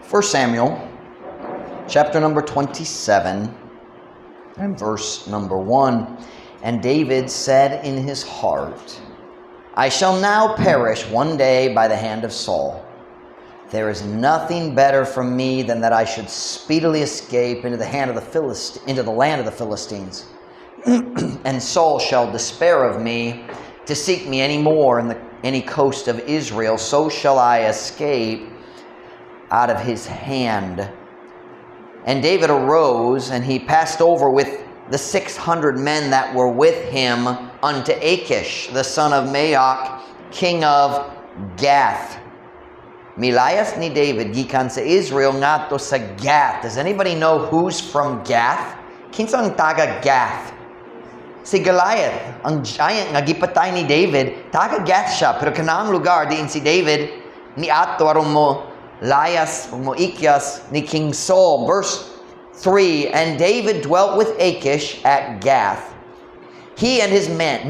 1 Samuel, chapter number 27, and verse number 1. And David said in his heart, I shall now perish one day by the hand of Saul. There is nothing better for me than that I should speedily escape into the land of the Philistines. And Saul shall despair of me to seek me any more in any coast of Israel. So shall I escape out of his hand. And David arose, and he passed over with the 600 men that were with him unto Achish, the son of Maoch, king of Gath. Milayas ni David gikan sa Israel ngadto sa Gath. Does anybody know who's from Gath? Kinsa ang taga Gath? Si Goliath, ang giant nga gipatay ni David, taga Gath siya, pero kanaang lugar diin si David ni ato aron mo layas o mo ikyas ni King Saul. Verse 3, and David dwelt with Achish at Gath, he and his men,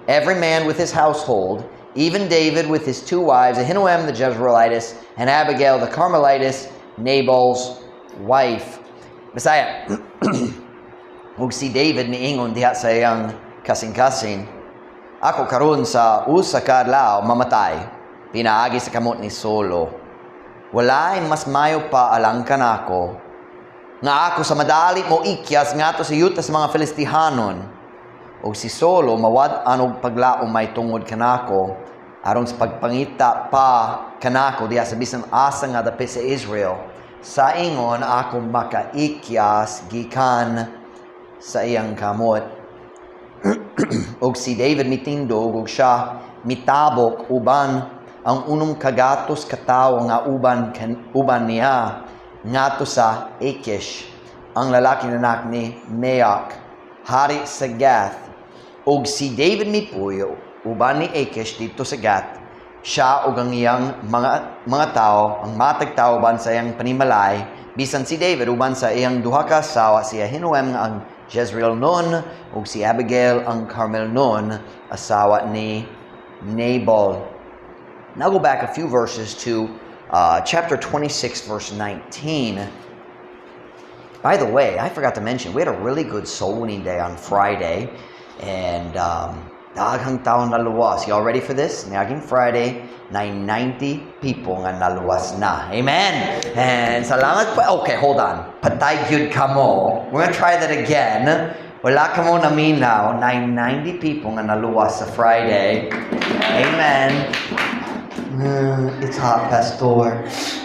every man with his household, even David with his 2 wives, Ahinoam the Jezreelitess, and Abigail the Carmelitess, Nabal's wife. Bisaya, ug si David miingon diha sa iyang kasing-kasing, ako karon sa usa ka adlaw mamatay, pinaagi sa kamot ni Solo. Walay mas mayo pa alang kanako, nga ako sa madali mo ikyas ngadto sa yuta sa mga Filistihanon. O si Solo mawad anog paglaom may tungod kanako aron sa pagpangita pa kanako diya sa bisan asa nga dapit sa Israel. Sa ingon ako makaikyas gikan sa iyang kamot. Og si David mitindog og siya mitabok uban ang unong kagatos katawo nga uban niya ngadto sa Achish, ang lalaki na anak ni Maoch, hari sa Gath. Og si David mipuyo uban ni Achish dito sa Gath, siya og ang iyang mga tao, ang matag tao uban sa iyang panimalay, bisan si David uban sa iyang duha ka asawa, si Ahinoam ang Jezreel nun, ug si Abigail ang Carmel nun, asawa ni Nabal. Now go back a few verses to chapter 26, verse 19. By the way, I forgot to mention, we had a really good soul winning day on Friday. And daghang taon naluwas. Y'all ready for this? Naging Friday, 90 people nga naluwas na. Amen! And salamat pa. Okay, hold on. Patay gyud kamo. We're gonna try that again. Wala kamo naminaw. 90 people nga naluwas sa Friday. Amen. It's hot, Pastor.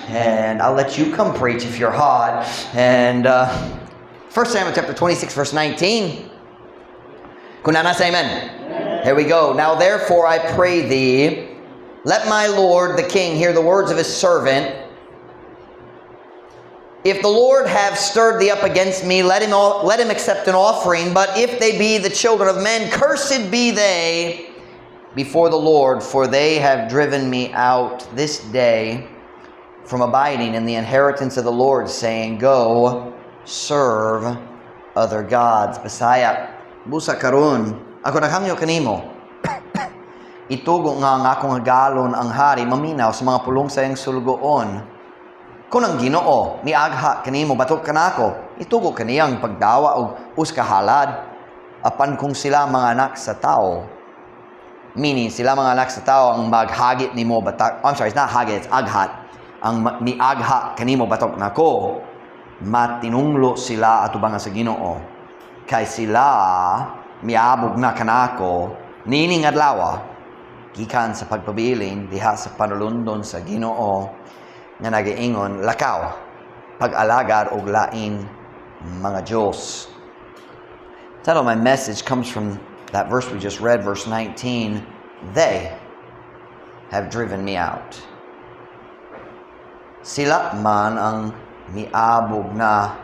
And I'll let you come preach if you're hot. And 1 Samuel chapter 26, verse 19. Kunana say amen. Here we go. Now therefore I pray thee, let my Lord the king hear the words of his servant. If the Lord have stirred thee up against me, let him accept an offering. But if they be the children of men, cursed be they before the Lord, for they have driven me out this day from abiding in the inheritance of the Lord, saying, Go, serve other gods. Bisaya, busa karon, ako naghangyo kanimo. Itugo nga akong galon ang hari maminaw sa mga pulong sa iyang sulgoon. Kung ang Ginoo miagha kanimo batok kanako, itugo kaniyang pagdawa og uskahalad apan kung sila mga anak sa tao. Meaning, sila mga anak sa tao ang maghagit nimo batak. I'm sorry, it's not hagit, it's aghat. Ang miagha kanimo batok nako, matinunglo sila atubangan sa Ginoo. Kay sila miabog na kanako nining adlaw gikan sa pagpabilin diha sa panulundon sa Ginoo nga nagaingon lakaw pag-alagad og lain mga Diyos. The title of my message comes from that verse we just read, verse 19. They have driven me out. Sila man ang miabog na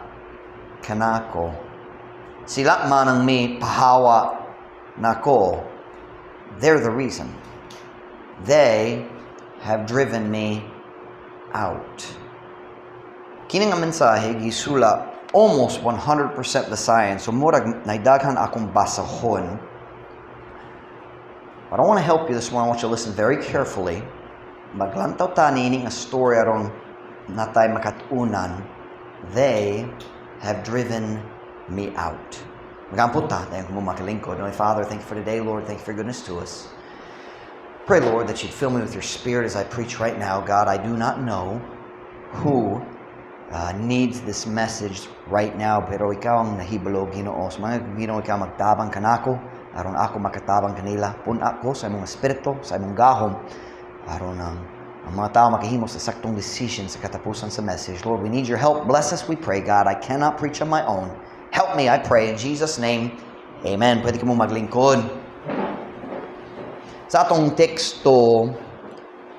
kanako. Sila man ang mi pahawa nako. They're the reason. They have driven me out. Kini nga mensahe gisula almost 100% the science. So murag naidaghan akong basahon. But I want to help you this morning. I want you to listen very carefully. Maglantaw ta nining a story aron natay makatunan, they have driven me out. Magampot ta, tayo kung makalingkod. Father, thank you for today, Lord. Thank you for your goodness to us. Pray, Lord, that you'd fill me with your Spirit as I preach right now. God, I do not know who needs this message right now, pero ikaw ang nahibalo, Ginoo. Sa mga Ginoo, ikaw magtabang kanako, aron ako makatabang kanila. Puna ko sa imong espiritu, sa imong gahom, aron ang mga tao makahimo sa saktong decision sa katapusan sa message. Lord, we need your help. Bless us, we pray, God. I cannot preach on my own. Help me, I pray, in Jesus' name. Amen. Pwede ka mo maglingkod. Sa atong teksto,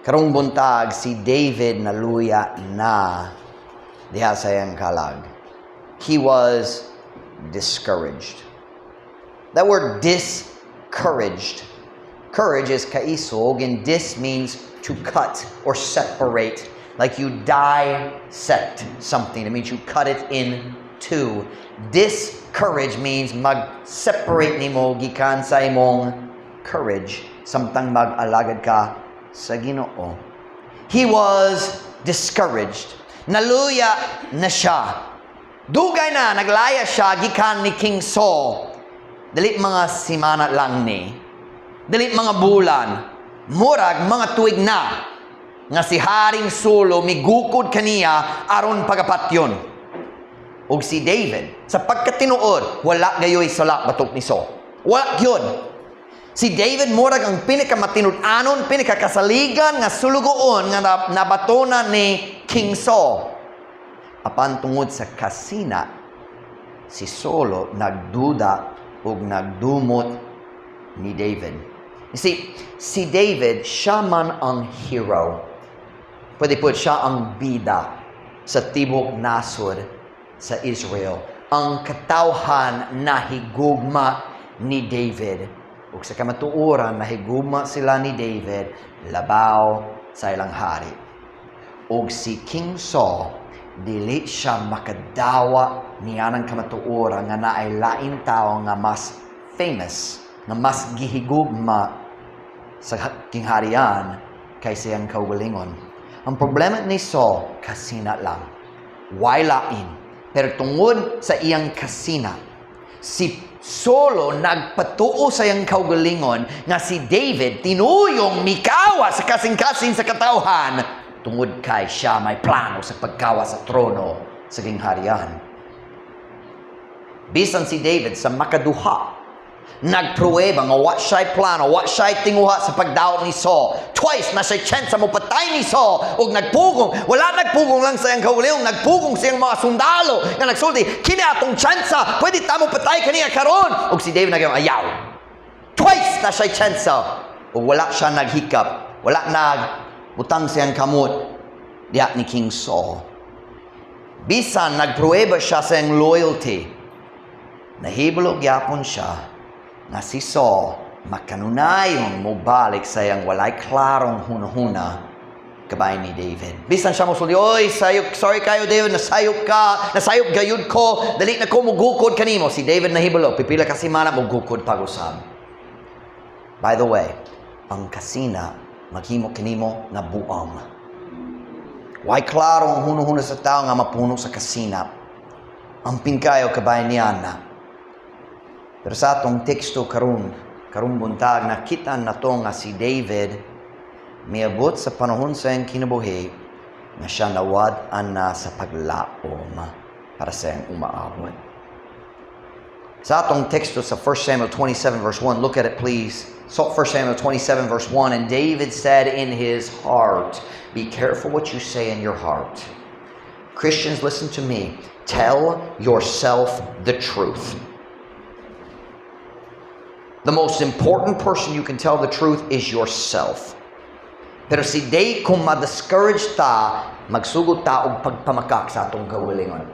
karong buntag, si David naluya na diha sa iyang kalag. He was discouraged. That word discouraged. Courage is kaisog, and dis means to cut or separate. Like you dissect something. It means you cut it in two. Discourage means mag-separate nimo gikan sa imong courage. Samtang mag-alagad ka sa Ginoo. He was discouraged. Naluya na siya. Dugay na, naglaya siya gikan ni King Saul. Dalit mga simana lang ni. Dalit mga bulan. Murag mga tuig na. Nga si Haring Sulo migukod kaniya aron pagapatyon. Og si David, sa pagkatinuod, wala gayoy salak batok ni Saul. Wala yun. Si David murag ang pinakamatinud-anon, pinakakasaligan nga sulugoon nga nabatona ni King Saul. Apan tungod sa kasina, si Saulo nagduda ug nagdumot ni David. You see, si David, siya man ang hero. Pwede po siya ang bida sa tibok nasod sa Israel. Ang katawhan na higugma ni David. Ug sa kamatuoran, nahigugma sila ni David, labaw sa ilang hari. Ug si King Saul, dili siya makadawa niya ng kamatuoran nga naay lain tao nga mas famous, nga mas gihigugma sa kingharian kaysa iyang kaugalingon. Ang problema ni Saul, kasina lang. Why lain? Pero tungod sa iyang kasina, si Saulo nagpatuo sa iyang kaugalingon nga si David tinuyong mikawa sa kasing-kasing sa katawhan tungod kay siya may plano sa pagkawa sa trono sa gingharian. Bisan si David sa makaduha, nagpruweba nga wa siya'y plano, wa siya'y tinguha sa pagdaot ni Saul. Twice na siya'y chance mo patay ni Saul ug nagpugong. Wala nagpugong lang sa iyang kaugalingon, nagpugong sa iyang mga sundalo nga nagsulti, kini atong tsansa, pwede tamo patay kaniya karon. Ug si David nagayong ayaw. Twice na siya'y chance ug wala siya naghikap, wala nagbutang sa iyang kamot diha ni King Saul. Bisan nagpruweba siya sa iyang loyalty, nahibalo gyapon siya na si Saul makanunayon mo balik sa iyang walay klarong hunahuna kabay ni David. Bisan siya mo sulti, oy, sorry kayo David, nasayop gayud ko, dali na ko mugukod kanimo. Si David nahibalo, pipila kasi mana mugukod pag-usab. By the way, ang kasina maghimo kanimo nga buang. Way klarong hunahuna sa tao nga mapuno sa kasina. Ang pinkayo kabay niya na. Pero sa atong teksto karong buntag, nakita na to nga si David miabot sa panahon sa iyang kinabuhi nga siya nawad-an na sa paglaom para sa iyang umaabot. Sa atong teksto sa 1 Samuel 27 verse 1, look at it please. So 1 Samuel 27 verse 1, and David said in his heart, be careful what you say in your heart. Christians, listen to me. Tell yourself the truth. The most important person you can tell the truth is yourself. Pero si Day, kung ma-discourage ta, magsugod ta og pagpamakak sa atong kaugalingon.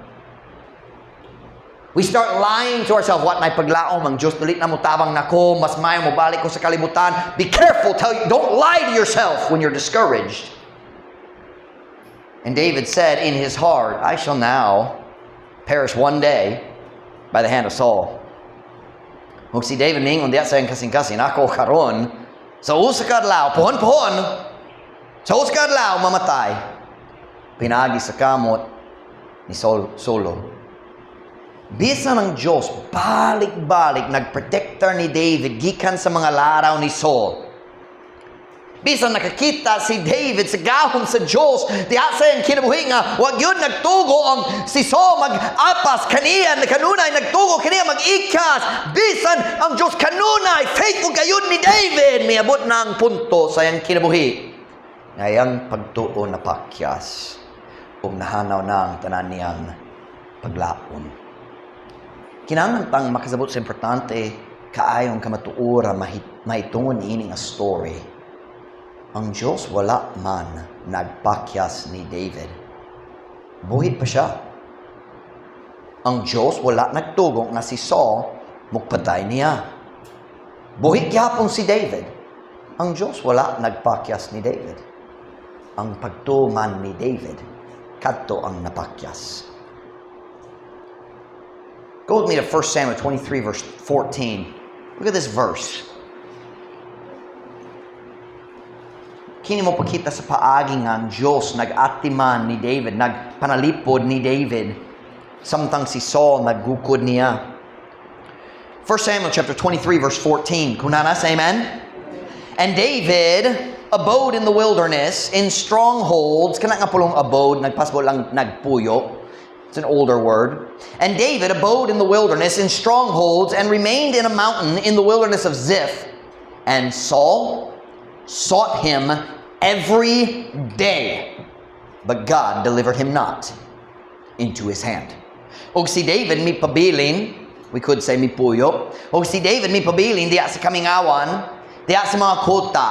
We start lying to ourselves, what may paglaom, ang Diyos dalit na mo tabang nako, mas mayo mo balik ko sa kalibutan. Be careful, don't lie to yourself when you're discouraged. And David said in his heart, I shall now perish one day by the hand of Saul. Kung si David ningon diya sa iyang kasing-kasing, ako karon sa usa ka adlaw, pohon, sa usa ka adlaw mamatay. pinagi sa kamot ni Solo. Bisa ng Diyos, balik-balik, nagprotector ni David, gikan sa mga laraw ni Saul. Bisa nakakita si David sa gahom sa Diyos, di asa yung kinabuhi nga, wag yun nagtugo ang si Saul mag-apas, kaniya, kanunay, nagtugo, kaniya mag-ikas. Bisan ang Diyos kanunay, faithful kayon ni David, may abot na ang punto sa yung kinabuhi. Ngayang pagtuo na pakyas, nahanaw na ang tanan niyang paglaon. Kinahanglan tang makasabot sa importante kaayong kamatuora mahitungon ini nga story. Ang Diyos wala man nagpakyas ni David. Buhit pa siya. Ang Diyos wala nagtugo nga si Saul mugpatay niya. Buhit gyapon si David. Ang Diyos wala nagpakyas ni David. Ang pagtuman ni David kadto ang napakyas. Go with me to 1 Samuel 23, verse 14. Look at this verse. Kini mo pakita sa paagi nga ang Diyos nag-atiman ni David, nagpanalipod ni David, samtang si Saul naggukod niya. 1 Samuel chapter 23, verse 14. Kunanas, amen? And David abode in the wilderness, in strongholds. Kana nga pulong abode, nagpasbo lang nagpuyo. It's an older word. And David abode in the wilderness in strongholds and remained in a mountain in the wilderness of Ziph. And Saul sought him every day, but God delivered him not into his hand. Og si David mi pabilin, we could say mi puyo. Og si David mi pabilin diya sa kamingawan, diya sa mga kota.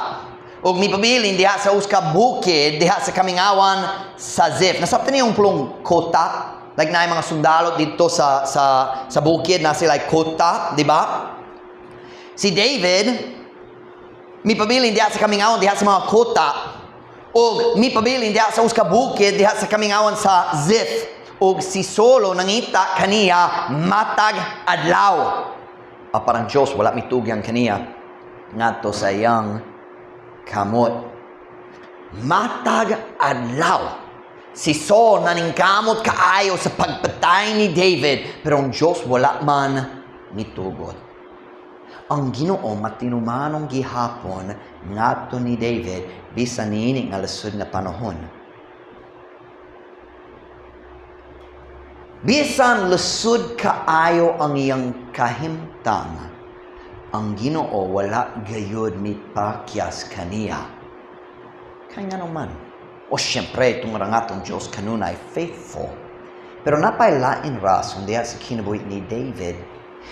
Og mi pabilin diya sa uska bukid, diya sa kamingawan sa Ziph. Nasabtan niyo yung pulong kota? Like na yung mga sundalo dito sa bukid na sila kota, di ba? Si David, mi pabilin diha sa kamingawan diha sa mga kota, o mi pabilin diha sa uska bukid diha sa kamingawan sa Ziph, o si Solo nangita kaniya matag adlaw. Parang Diyos wala mitugyang kaniya ngadto sa iyang kamot. Matag adlaw. Si Saul naningkamot kaayo sa pagpatay ni David, pero ang Diyos wala man mitugot. Ang Ginoo matinumanong gihapon ngadto ni David bisan niini nga lisod na panahon. Bisan lisod kaayo ang iyang kahimtang, ang Ginoo wala gayud mipakyas kaniya. Kanya naman. O siyempre, itong rangatong Diyos kanunay faithful. Pero napailain rason diya sa kinabuhi ni David.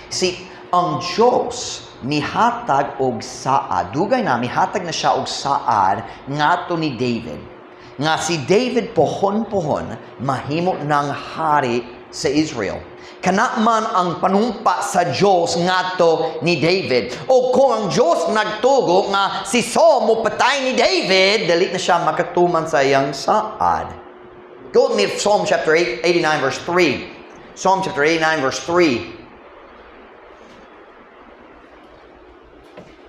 See, ang Diyos mihatag og saad. Dugay na, mihatag na siya og saad ngato ni David. Nga si David pohon-pohon mahimo ng hari sa Israel. Kana man ang panumpa sa Diyos ngato ni David. O kung ang Diyos nagtugo nga si Saul mo patay ni David, dali na siya makatuman sa iyang saad. Go with me to Psalm chapter 89 verse 3. Psalm chapter 89 verse 3.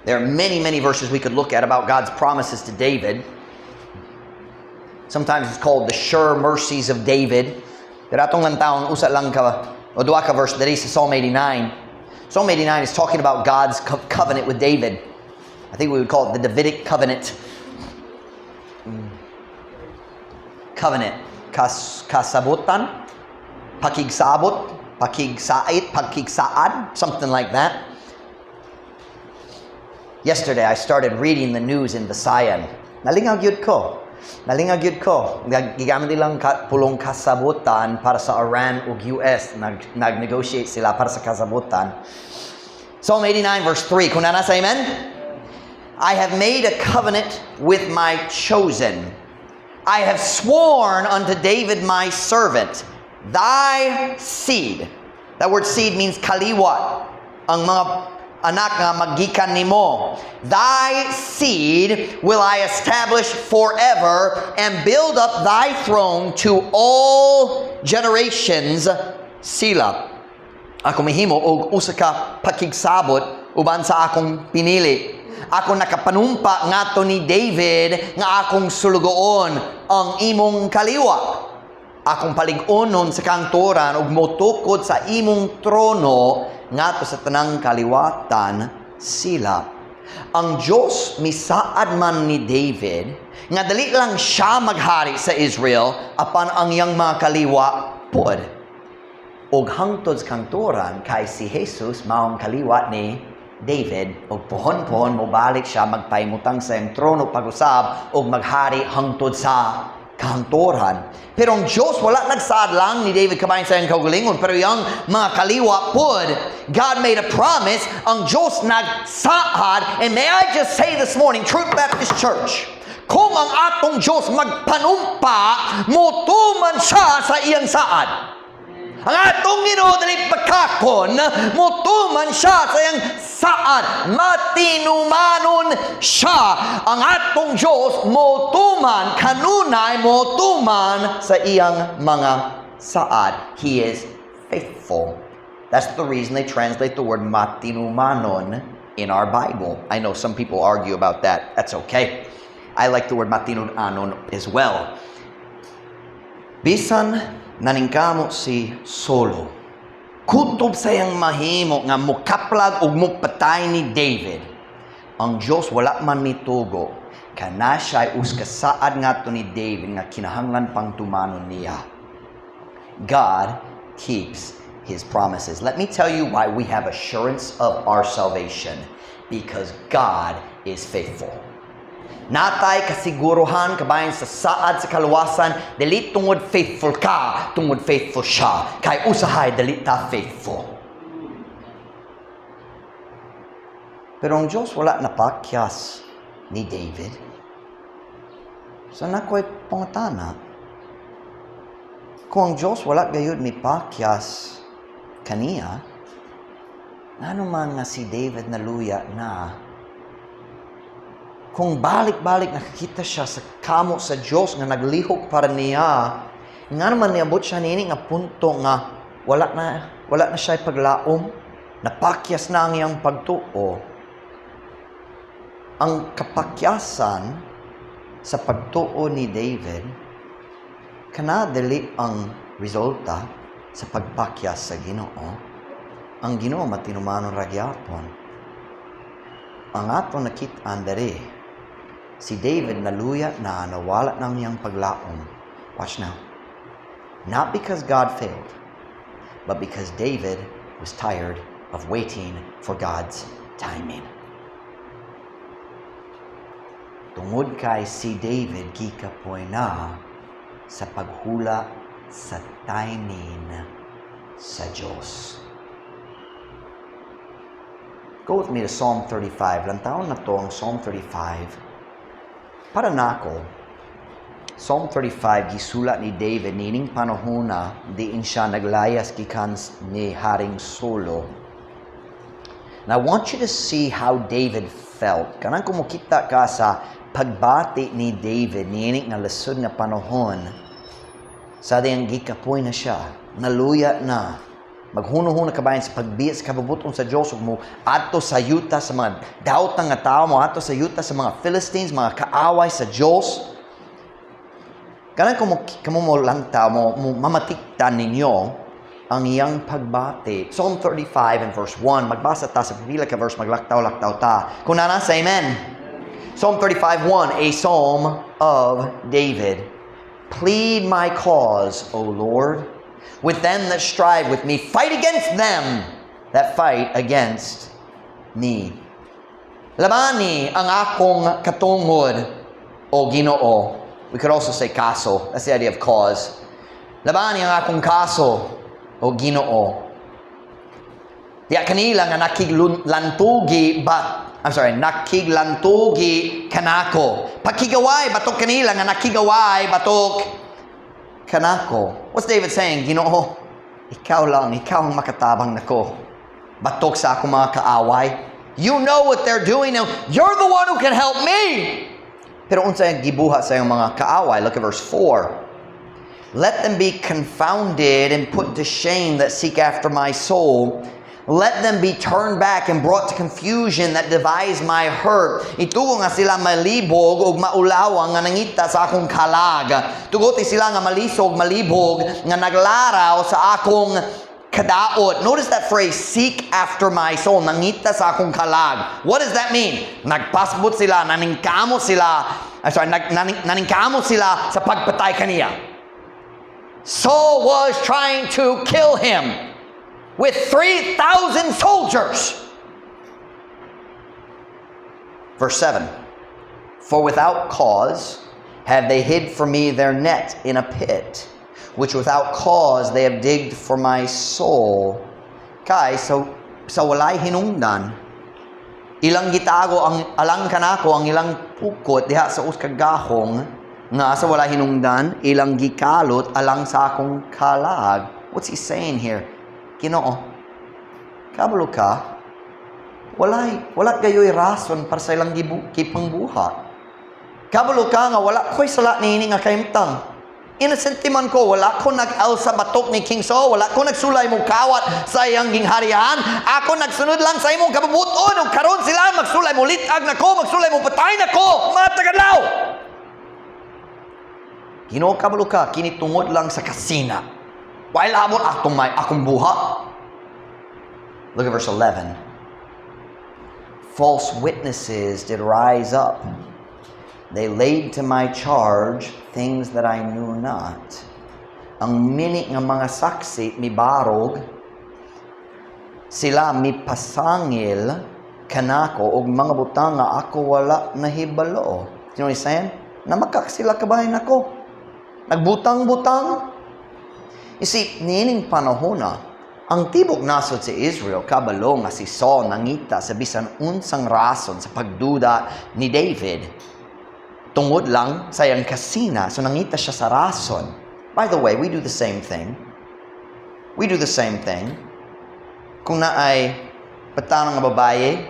There are many, many verses we could look at about God's promises to David. Sometimes it's called the sure mercies of David. Pero atong lang taon, usa lang ka o duha ka verse diri sa Psalm 89. Psalm 89 is talking about God's covenant with David. I think we would call it the Davidic covenant. Covenant. Kasabutan, pakigsabot, pakigsait, pagkigsaad, something like that. Yesterday, I started reading the news in Visayan. Nalingag yun ko. Gigamit nilang pulong kasabutan para sa Iran ug US. Nag-negotiate sila para sa kasabutan. Psalm 89 verse 3. Kung nasa amen? I have made a covenant with my chosen. I have sworn unto David my servant, thy seed. That word seed means kaliwat. Ang mga anak nga magikan nimo. Thy seed will I establish forever and build up thy throne to all generations. Sila. Ako mahimo og usa ka pakigsabot uban sa akong pinili. Ako nakapanumpa ngadto ni David nga akong sulugoon. ang imong kaliwa. Akong palig-onon sa kantoran ug motukod sa imong trono ngadto sa tanang kaliwatan sila. Ang Diyos misaad man ni David nga dali lang siya maghari sa Israel apan ang iyang mga kaliwa pod. Og hangtod sa kantoran kay si Jesus maong kaliwa ni David og pohon-pohon mobalik siya magpaimutang sa iyang trono pag-usab og maghari hangtod sa kantoran. Pero ang Diyos wala nagsaad lang ni David kabayan sa iyang kaugalingon, pero yung mga kaliwa pod, God made a promise, ang Diyos nagsaad. And may I just say this morning, Truth Baptist Church, kung ang atong Diyos magpanumpa, mutuman siya sa iyang saad. Ang atong Ginoo dali pagkakon, mutuman siya sa iyang saad. Matinumanon siya. Ang atong Diyos mutuman, kanunay mutuman sa iyang mga saad. He is faithful. That's the reason they translate the word matinumanon in our Bible. I know some people argue about that. That's okay. I like the word matinumanon as well. Bisan naningkamo si Solo, kutob sa iyang mahimo nga mukaplag ug mukpatay ni David. Ang Diyos wala man mitugo, kana siya'y uskasaad ngadto ni David nga kinahanglan pang tumanon niya. God keeps His promises. Let me tell you why we have assurance of our salvation. Because God is faithful. Natay kasiguruhan kabayan sa saad sa kaluwasan, dili tungod faithful ka, tungod faithful siya. Kay usahay dili ta faithful. Pero ang Diyos wala napakyas ni David. So nakoy pangatana, kung ang Diyos wala gayud ni pakyas kaniya, ano man nga si David naluya na, kung balik-balik nakakita siya sa kamo sa Diyos nga naglihok para niya, nga naman niabot siya nini nga punto nga wala na siya paglaom, napakyas na ang iyang pagtuo. Ang kapakyasan sa pagtuo ni David, kanadali ang resulta sa pagpakyas sa Ginoo. Ang Ginoo matinumanon ra gyapon. Ang ato nakit-an diri, si David naluya na nawala ng iyang paglaom. Watch now. Not because God failed, but because David was tired of waiting for God's timing. Tungod kay si David gikapoy na sa paghula sa timing sa Diyos. Go with me to Psalm 35. Lantaon na to ang Psalm 35. Para nako, Psalm 35 gisulat ni David nining panahon na diin siya naglayas gikan ni Haring Solo. And I want you to see how David felt. Kanang kumukita ka sa pagbati ni David nining nga lisod nga panahon, sa diyang gikapoy na siya, naluya na, maghuno-huno kabayan sa pagbiyas kababuton sa Diyos ug mo adto sa yuta sa mga daotang nga tao, mo adto sa yuta sa mga Philistines, mga kaaway sa Diyos. Kanang kamo mo lantaw mo mamatiktan ninyo ang iyang pagbati. Psalm 35 and verse 1, magbasa ta sa pila ka verse, maglaktaw-laktaw ta. Kung nasa amen. Psalm 35:1, a psalm of David. Plead my cause, O Lord, with them that strive with me. Fight against them that fight against me. Labani ang akong katungod, O Ginoo. We could also say kaso. That's the idea of cause. Labani ang akong kaso, O Ginoo. Diya kanila nga nakiglantugi kanako. Pakigaway batok kanila nga nakigaway batok kanako. What's David saying? Ginoo, ikaw lang, ikaw ang makatabang nako. Batok sa akong mga kaaway. You know what they're doing now. You're the one who can help me. Pero unsay gibuhat sa iyong mga kaaway? Look at verse 4. Let them be confounded and put to shame that seek after my soul. Let them be turned back and brought to confusion that devise my hurt. Itugo nga sila malibog o maulawang nga nangita sa akong kalag. Tugoti sila nga malisog, malibog, nga naglaraw sa akong kadaot. Notice that phrase, seek after my soul. Nangita sa akong kalag. What does that mean? Nagpasbot sila, naningkamo sila, naningkamo sila sa pagpatay kaniya. Saul was trying to kill him with 3,000 soldiers. Verse 7. For without cause have they hid for me their net in a pit, which without cause they have digged for my soul. Kay sa walay hinungdan, ilang gitago ang alang kanako ang ilang pukot diha sa uskagahong nga sa walay hinungdan, ilang gikalot alang sa akong kalag. What's he saying here? Ginoo, kabalo ka, wala gayoy rason para sa ilang gipang buhat. Kabalo ka nga wala ko'y sala ni nga kaimtang. Innocent man ko, wala ko nag-al sa batok ni King Saul, wala ko nagsulay mo kawat sa iyang gingharian. Ako nagsunod lang sa imong kabubuton, ug karon sila magsulay mo litag na ko, magsulay mo patay na ko, mga tagadlaw. Ginoo, kabalo ka, kinitungod lang sa kasina. Why labot akong buha? Look at verse 11. False witnesses did rise up. They laid to my charge things that I knew not. Ang mini nga mga saksi mibarog, sila mipasangil kanako og mga butang nga ako wala nahibalo. You know what he's saying? Namakak sila kabahin ako. Nagbutang-butang. You see, niining panahon na, ang tibok nasod sa Israel, kabalo nga si Saul nangita sa bisan unsang rason sa pagduda ni David. Tungod lang sa iyang kasina, so nangita siya sa rason. By the way, we do the same thing. We do the same thing. Kung na ay patanong nga babae,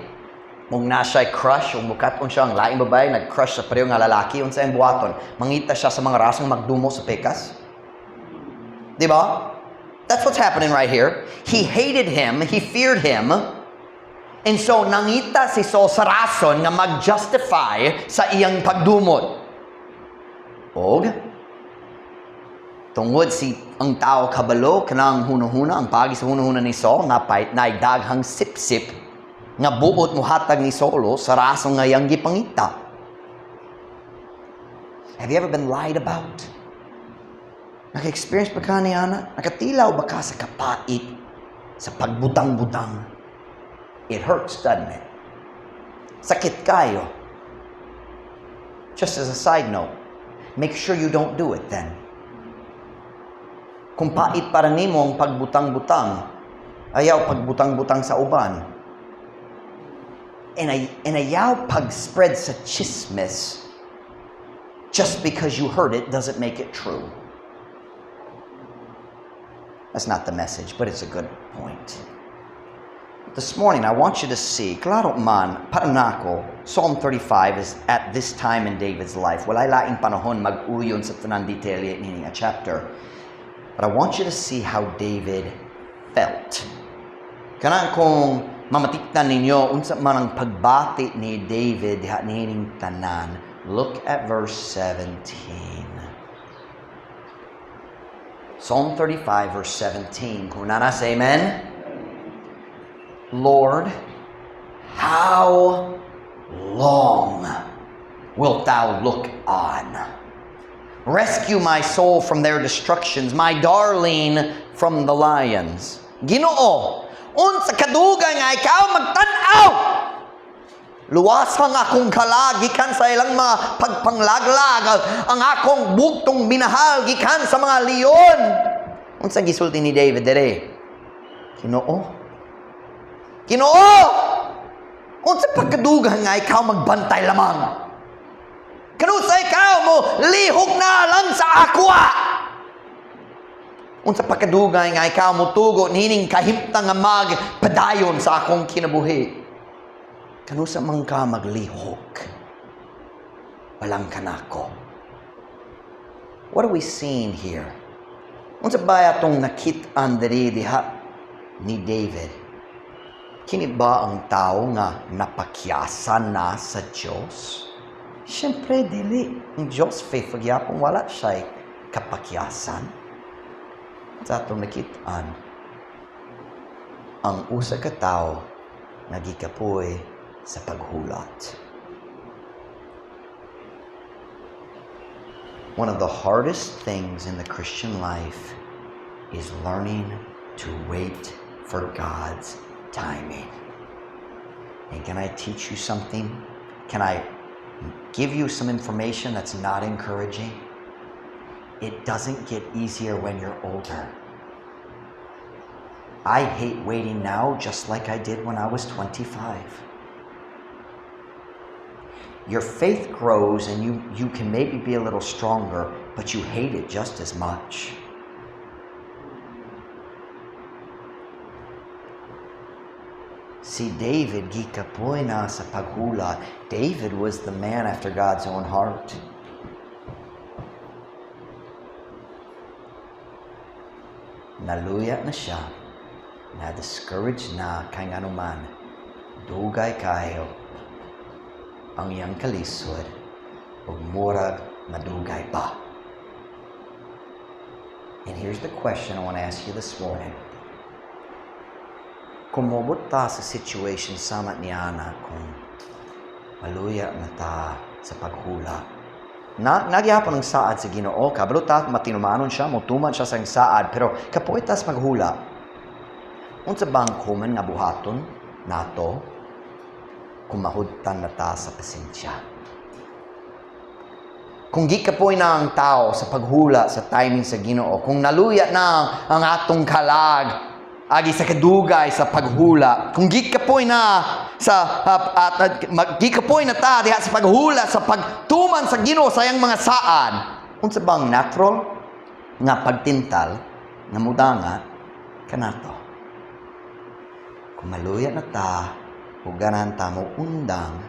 mong na siya'y crush, o mukaton siya ang laing babae, nag-crush sa pareho nga lalaki, unsa ang buhaton, mangita siya sa mga rasong magdumo sa pekas. Diba? That's what's happening right here. He hated him, he feared him, and so nangita si Saul sa rason nga mag-justify sa iyang pagdumot. Og tungod si ang tao kabalo kanang hunahuna, ang pagi sa hunahuna ni Saul naidaghang sip-sip nga buot muhatag ni Saulo sa rason nga iyang gipangita. Have you ever been lied about? Naka-experience ba ka ni Ana? Nakatilaw ba ka sa kapait, sa pagbutang-butang? It hurts, doesn't it? Sakit kayo. Just as a side note, make sure you don't do it then. Kung pait para nimo ang pagbutang-butang, ayaw pagbutang-butang sa uban. And ayaw pag-spread sa chismis, just because you heard it doesn't make it true. That's not the message, but it's a good point. This morning, I want you to see, klaro man, para nako, Psalm 35 is at this time in David's life. Walay laing panahon mag-uyon sa tanan detalye ni nga chapter. But I want you to see how David felt. Kanang kung mamatiktan ninyo, unsa man ang pagbati ni David diha nining tanan. Look at verse 17. Psalm 35, verse 17. Kung nanas, amen? Lord, how long wilt thou look on? Rescue my soul from their destructions, my darling from the lions. Ginoo, unsa kadugay nga ikaw magtan-aw? Luwasang akong kalag gikan sa ilang mga pagpanglaglag, ang akong bugtong minahal gikan sa mga leon. Unsa gisulti ni David dere? Ginoo, unsa pagkadugang nga ikaw magbantay lamang? Kanusa ikaw mo lihok na lang sa akwa? Unsa pagkadugang nga ikaw mo tugo nining kahimtang nga magpadayon sa akong kinabuhi? Kanusa man ka maglihok? Walang kanako. What are we seeing here? Unsa ba atong nakit-an diri diha ni David? Kini ba ang tao nga napakyasan na sa Diyos? Siyempre, dili. Ang Diyos, faithful yapon, wala siya kapakyasan. Sa atong nakitaan, ang usa ka tao nagikapoy sa paghulat. One of the hardest things in the Christian life is learning to wait for God's timing. And can I teach you something? Can I give you some information that's not encouraging? It doesn't get easier when you're older. I hate waiting now just like I did when I was 25. Your faith grows and you can maybe be a little stronger, but you hate it just as much. Si David, gikapoy na sa paghulat. David was the man after God's own heart. Naluya na siya, na-discouraged na kay anuman, dugay kayo ang iyang kalisod, ug murag madugay pa. And here's the question I want to ask you this morning. Kung mabot ta sa situation sama ni Ana, kung maluya na ta sa paghula, nagyapon ang saad sa Ginoo, kabalo ta matinumanon siya, mutuman siya sa saad, pero kapoy ta sa paghula, unsa bang kuman nga buhaton nato kung mahudtan na ta sa pasensya? Kung gikapoy na ang tao sa paghula sa timing sa Ginoo, kung naluya na ang atong kalag agi sa kadugay sa paghula, kung gikapoy na sa gikapoy na ta diha sa paghula sa pagtuman sa Ginoo sa iyang mga saad, unsa bang natural nga pagtintal nga mudanga kanato? Kung maluya na ta ug ganahan ta mo undang,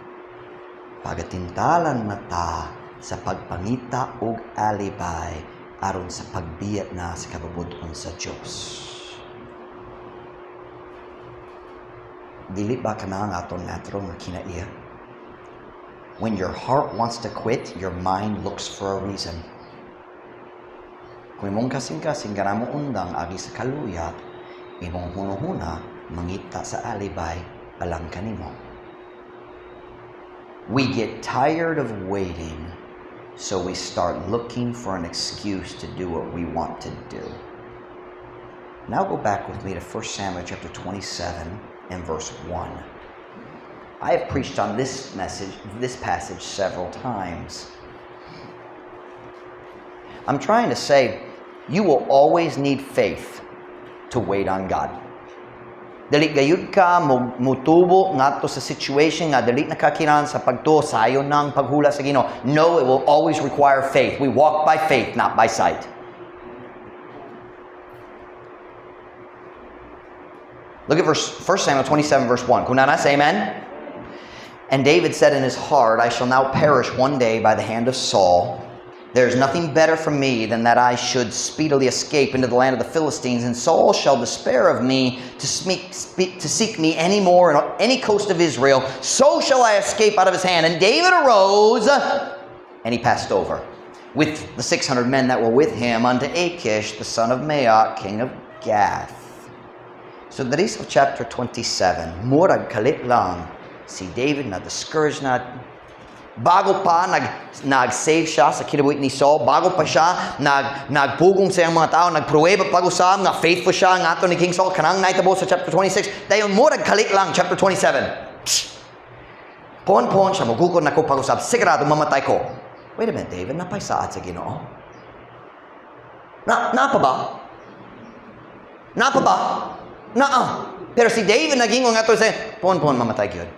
pagatintalan na ta sa pagpangita og alibay aron sa pagbiyat na sa kababud-on sa Dios. Dili ba kana ang aton natural nga kinaiya? When your heart wants to quit, your mind looks for a reason. Kung imong kasing-kasing gana mo undang agi sa kaluyat, imong hunahuna mangita sa alibay alang kanimo. We get tired of waiting, so we start looking for an excuse to do what we want to do. Now go back with me to 1 Samuel chapter 27 and verse 1. I have preached on this passage several times. I'm trying to say, you will always need faith to wait on God. Dali gayud ka mutubo ngadto sa situation nga dali nakakinan sa pagtuo sayon ng paghula sa Ginoo. No, it will always require faith. We walk by faith, not by sight. Look at 1 Samuel 27, verse 1. Kunana, say amen. And David said in his heart, I shall now perish one day by the hand of Saul. There is nothing better for me than that I should speedily escape into the land of the Philistines, and Saul shall despair of me to seek me any more in any coast of Israel. So shall I escape out of his hand. And David arose, and he passed over with the 600 men that were with him unto Achish, the son of Maoch, king of Gath. So the rest of chapter 27, murag kalit lang si David na discouraged na. Bago pa nag-save siya sa kinabuhi ni Saul, bago pa siya nagpugong sa iyang mga tao, nagpruweba pag-usam nga faithful siya nga ato ni King Saul, kanang naitabo sa chapter 26. Dayon murag kalit lang chapter 27. Pon siya, magukod na ko pag-usap, sigurado mamatay ko. Wait a minute, David, napay saad sa Ginoo? Napa ba? Pero si David naging nga to say, pon mamatay gyud.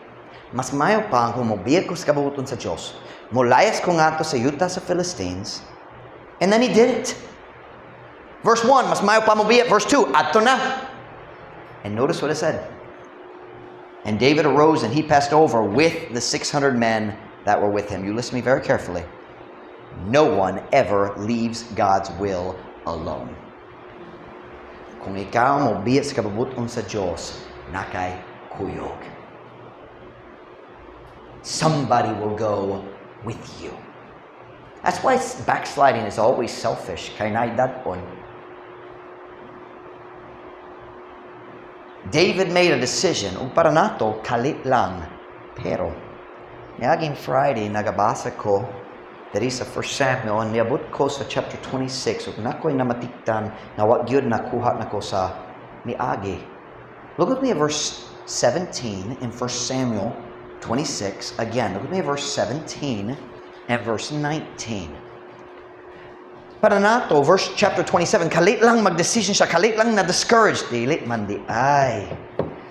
Mas mayo pa ang humubiyag ko sa kabubuton sa Diyos. Mulayas ko nga to sa yuta sa Philistines. And then he did it. Verse 1, mas mayo pa mubiyag. Verse 2, adto na. And notice what it said. And David arose and he passed over with the 600 men that were with him. You listen to me very carefully. No one ever leaves God's will alone. Kung ikaw mubiyag sa kabubuton sa Diyos, nakay kuyog. Somebody will go with you. That's why backsliding is always selfish. Kay naidadpon. David made a decision. Ug para nato, kalit lang. Pero, niyaging Friday, nagabasa ko diri sa 1 Samuel, and niabot ko sa chapter 26. Ug nako'y namatiktan na wag gyud nakuha nako sa miagi. Look with me at verse 17 in 1 Samuel 26. Again, look with me at verse 17 and verse 19. Para nato, chapter 27, kalit lang mag-decision siya, kalit lang na-discouraged, dili man di ay.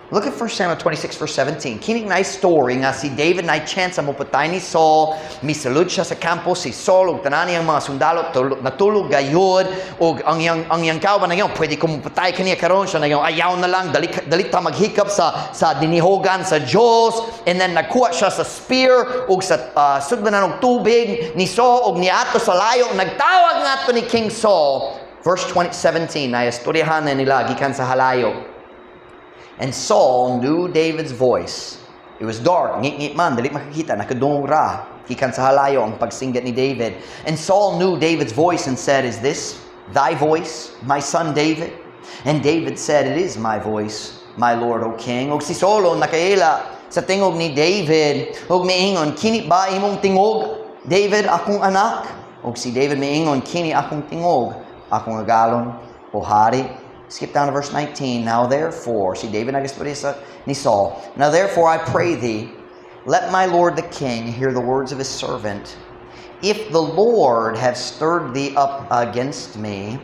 Look at 1 Samuel 26, verse 17. Kining na story nga si David na chance mo patay ni Saul, misalud siya sa kampo si Saul, ug tanan niyang mga sundalo natulog gayud, ug ang yang kauban na yon, pwede ko mapatay kaniya karon siya na yon, ayaw na lang, dali ta maghikap sa dinihogan sa Diyos, and then nagkuha siya sa spear, ug sa sugdanan og tubig ni Saul, ug niato sa layo, nagtawag nga to ni King Saul. Verse 17, na istoryahan na nila, gikan sa halayo. And Saul knew David's voice. It was dark, ngit-ngit man, dali makikita, nakadungog ra. Gikan sa halayo ang pagsinggat ni David. And Saul knew David's voice and said, "Is this thy voice, my son David?" And David said, "It is my voice, my lord, O king." Og si Saul nakaila sa tingog ni David, og miingon, "Kini ba imong tingog, David, akong anak?" Og si David miingon, "Kini akong tingog, akong agalon, o hari." Skip down to verse 19. Now therefore, si David nagistorya ni Saul, "Now therefore I pray thee, let my lord the king hear the words of his servant. If the Lord have stirred thee up against me,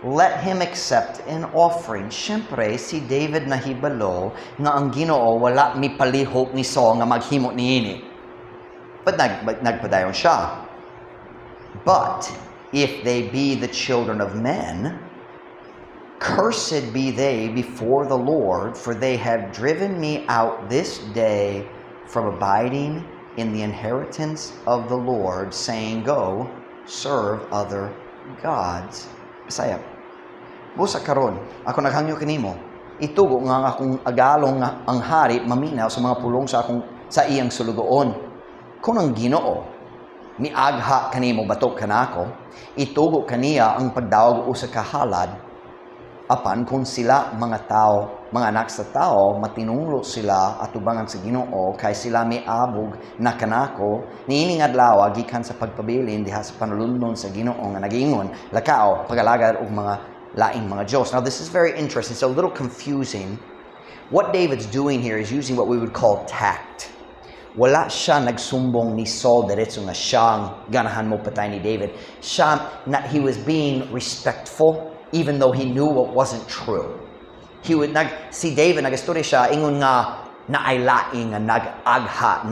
let him accept an offering." Siyempre, si David nahibalo nga ang Ginoo wala mipalihok ni Saul nga maghimo niini. But nagpadayon siya. "But if they be the children of men, cursed be they before the Lord, for they have driven me out this day from abiding in the inheritance of the Lord, saying, Go, serve other gods." Bisaya. Busa karon, ako naghangyo kanimo. Itugo nga akong agalong nga ang hari maminaw sa mga pulong sa iyang sulugoon. Kung ang Ginoo miagha kanimo batok kanako, itugo kaniya ang pagdawag usa ka halad. Apan kung sila mga tao, mga anak sa tao, matinunglo sila at ubangan sa Ginoo, kay sila may abog na kanako, niining adlaw gikan sa pagpabilin diha sa panulundon sa Ginoo nga nagingon, lakao, pagalagad og mga laing mga Diyos. Now this is very interesting. It's a little confusing. What David's doing here is using what we would call tact. Wala siya nagsumbong ni Saul diretso nga siyang ganahan mo patay ni David. He was being respectful, even though he knew what wasn't true. Si David, nagastorya siya, ingon nga, naaylaing nga nag-agha,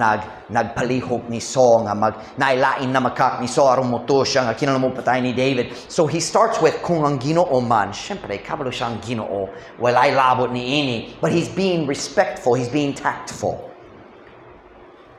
nagpalihok ni Saul, nga naaylaing na makak ni Saul, arong moto siya, nga kinala mo patay ni David. So he starts with, kung ang Ginoo man, syempre, kabalo siya ang Ginoo, walay labot ni ini, but he's being respectful, he's being tactful.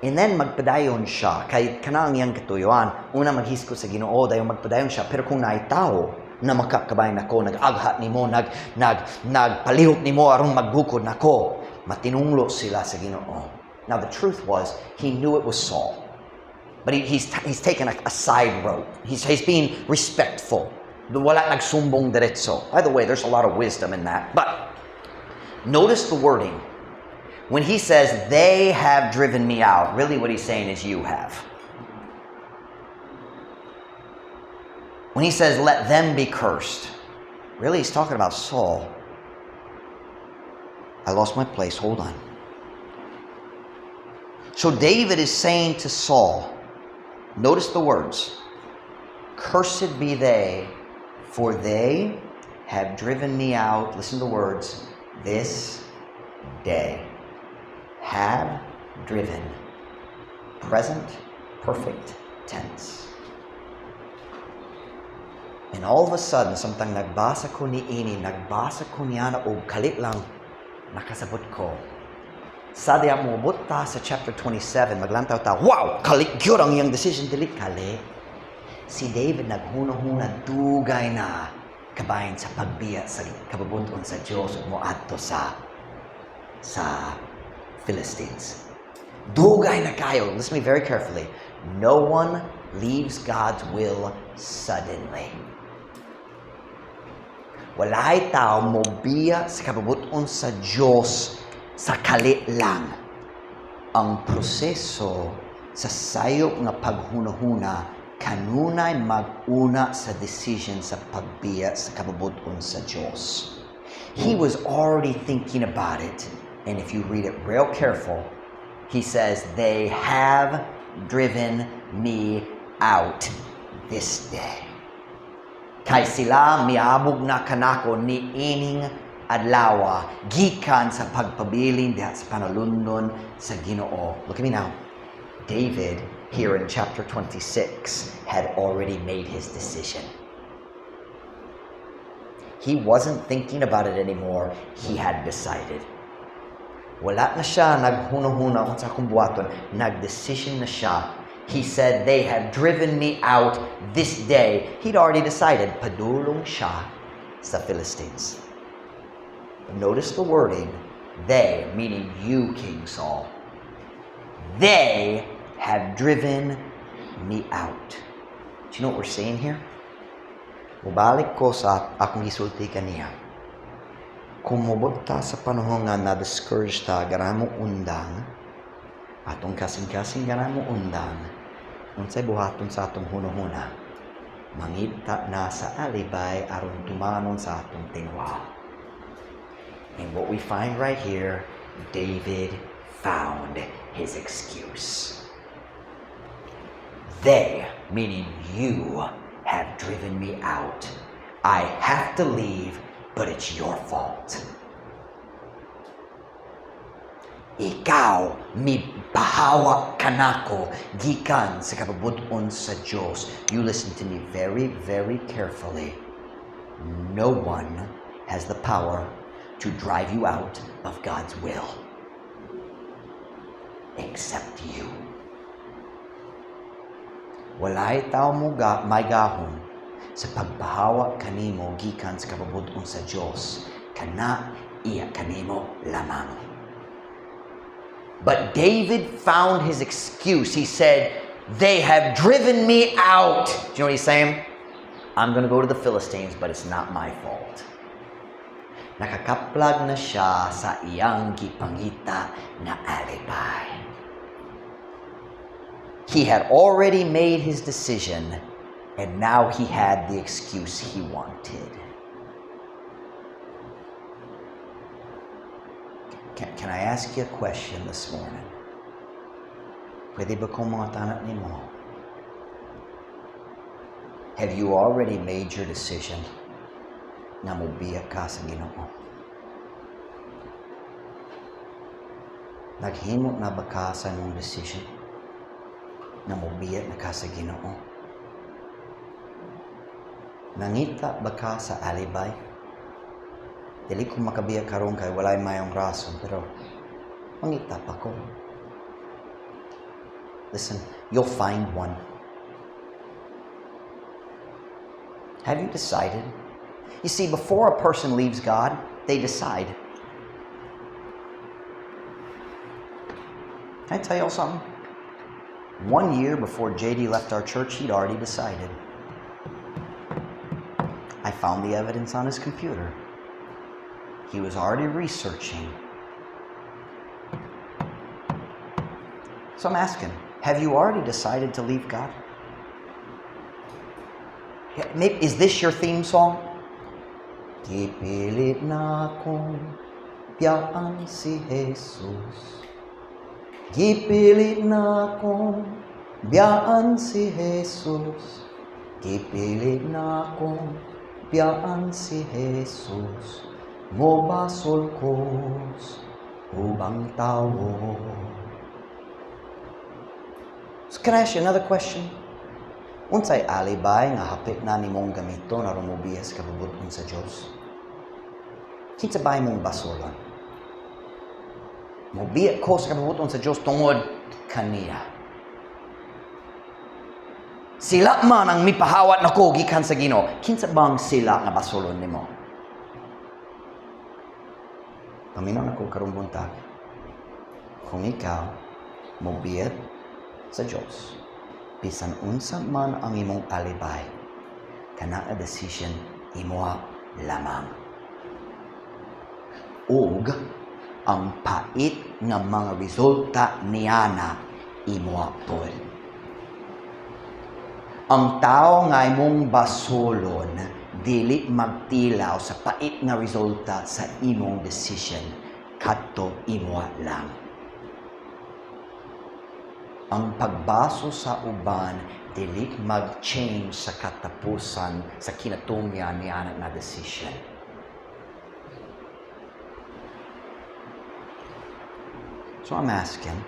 And then magpadayon siya, kay kanang iyang katuyuan, una maghisko sa Ginoo, dayon magpadayon siya, pero kung naitaw, na makakabayan nako, nag-aghat nimo, nagpalihok nimo aron magbukod nako, matinunglo sila sa Ginoo. Now the truth was, he knew it was Saul, but he's taken a side road. He's being respectful. Wala nagsumbong diretso. By the way, there's a lot of wisdom in that. But notice the wording. When he says, "They have driven me out," really what he's saying is, "You have." When he says, "Let them be cursed," really he's talking about Saul. I lost my place. Hold on. So David is saying to Saul, notice the words, "Cursed be they, for they have driven me out." Listen to the words, "this day." Have driven. Present, perfect tense. And all of a sudden, samtang nagbasa ko ni ini, nagbasa ko niya na og kalit lang, nakasabot ko. Sa diya mo, buta sa chapter 27, maglantaw ta, wow, kalit yun ang iyang decision, dili kalit. Si David naghuna-huna, dugay na kabayan sa pagbiya sa kababuton sa Diyos, mo adto sa Philistines. Dugay na kayo. Listen to me very carefully. No one leaves God's will suddenly. Walay tao mobiya sa kapabuton sa Diyos sa kalit lang. Ang proseso sa sayo nga paghunahuna kanunay mag-una sa decision sa pagbiya sa kapabuton sa Diyos. He was already thinking about it. And if you read it real careful, he says, they have driven me out this day. Kay sila miabog na kanako ni ining adlaw gikan sa pagpabilin diha sa panalundon sa Ginoo. Look at me now. David, here in chapter 26, had already made his decision. He wasn't thinking about it anymore. He had decided. Wala na siya naghunahuna kung sa akong buhaton. Nag-decision na siya. He said, they have driven me out this day. He'd already decided, padulong siya sa Philistines. But notice the wording, they, meaning you, King Saul. They have driven me out. Do you know what we're saying here? Mubalik ko sa akong gisulti kaniya. Kung mubot ta sa panahon nga na-discourage ta, garamo undang, atong kasing-kasing garamo undang, unsay buhaton sa atong hunahuna, mangita na sa alibay aron tumanon sa atong tinwa. And what we find right here, David found his excuse. They, meaning you, have driven me out. I have to leave, but it's your fault. Ikaw, mipahawa kanako, gikan sa kapabuton sa Diyos. You listen to me very, very carefully. No one has the power to drive you out of God's will, except you. Walay tao mo may gahom sa pagpahawa kanimo gikan sa kapabuton sa Diyos, kana iya kanimo lamang. But David found his excuse. He said, they have driven me out. Do you know what he's saying? I'm going to go to the Philistines, but it's not my fault. Nakakaplag na siya sa iyang gipangita na alibay. He had already made his decision, and now he had the excuse he wanted. Can I ask you a question this morning? Pwede ba kong mga tanak ni mo? Have you already made your decision na mubiya ka sa Ginoo? Naghimo na ba ka sa mong decision na mubiya na ka sa Ginoo? Nangita ba ka sa alibay? Dili ko makabiya karon kay walay mayong rason, pero mangita pa ko. Listen, you'll find one. Have you decided? You see, before a person leaves God, they decide. Can I tell you all something? 1 year before JD left our church, he'd already decided. I found the evidence on his computer. He was already researching. So I'm asking, have you already decided to leave God? Maybe, is this your theme song? Gipilit na akong biyaan si Jesus. Gipilit na akong biyaan si Jesus. Gipilit na akong biyaan si Jesus. Mobasol kos ubang tao. So can I ask you another question? Unsay alibay nga hapit na nimong gamito na rumubiya sa kapabuton sa Diyos? Kinsa bay mong basolon? Mubiya ko sa kapabuton sa Diyos tungod kaniya. Sila man ang mipahawat na ko gikan sa Ginoo. Kinsa bang sila nga basolon nimo? Paminaw na ko karong buntag. kung ikaw mobiyet sa Dios, bisan unsa man ang imong alibay, kana a decision imo lamang. Ug ang pait nga mga resulta niyana imo pod. Ang tao nga imong basulon dili magtilaw sa pait nga resulta sa imong decision kadto imo lang. Ang pagbaso sa uban dili mag-change sa katapusan sa kinatumya niya na decision. So I'm asking,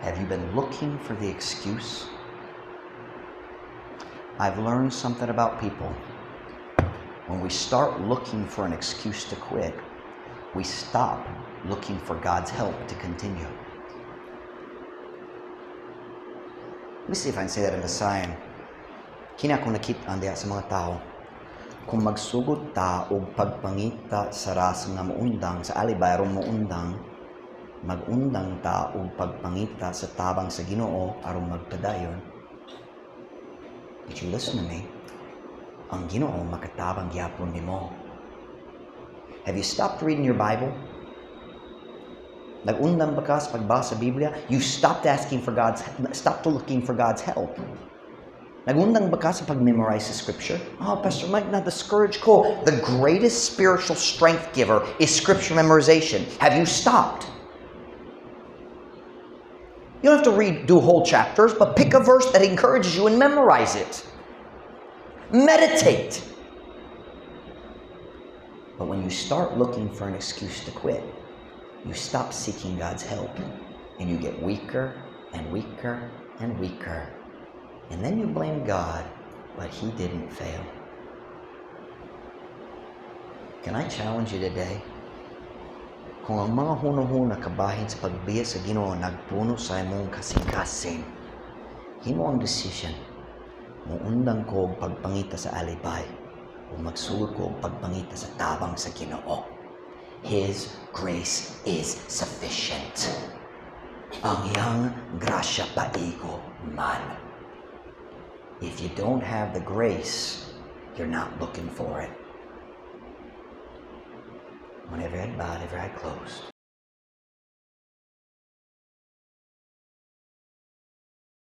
have you been looking for the excuse? I've learned something about people. When we start looking for an excuse to quit, we stop looking for God's help to continue. Let me see if I can say that in a sign. Kina ko nakita diya sa mga tao. Kung magsugod ta o pagpangita sa ras nga muundang, sa alibay aron muundang, magundang ta o pagpangita sa tabang sa Ginoo aron magpadayon. Did you listen to me? Ang Ginoo makatabang gyapon nimo. Have you stopped reading your Bible? Nag-undang ba ka sa pagbasa sa Biblia? You stopped stopped looking for God's help. Nag-undang ba ka sa pag-memorize sa Scripture? Oh, Pastor Mike, na-discourage ko. The greatest spiritual strength giver is Scripture memorization. Have you stopped? You don't have to do whole chapters, but pick a verse that encourages you and memorize it. Meditate. But when you start looking for an excuse to quit, you stop seeking God's help, and you get weaker and weaker and weaker. And then you blame God, but He didn't fail. Can I challenge you today? Kung ang mga hunong-huna kabahin sa pagbiya sa Ginoo nagpuno sa imong kasing-kasing, himo ang decision. Muundang ko og pagpangita sa alibay o magsugod ko og pagpangita sa tabang sa Ginoo. His grace is sufficient. Ang iyang grasya paigo man. If you don't have the grace, you're not looking for it. Whenever head bowed, every eye closed.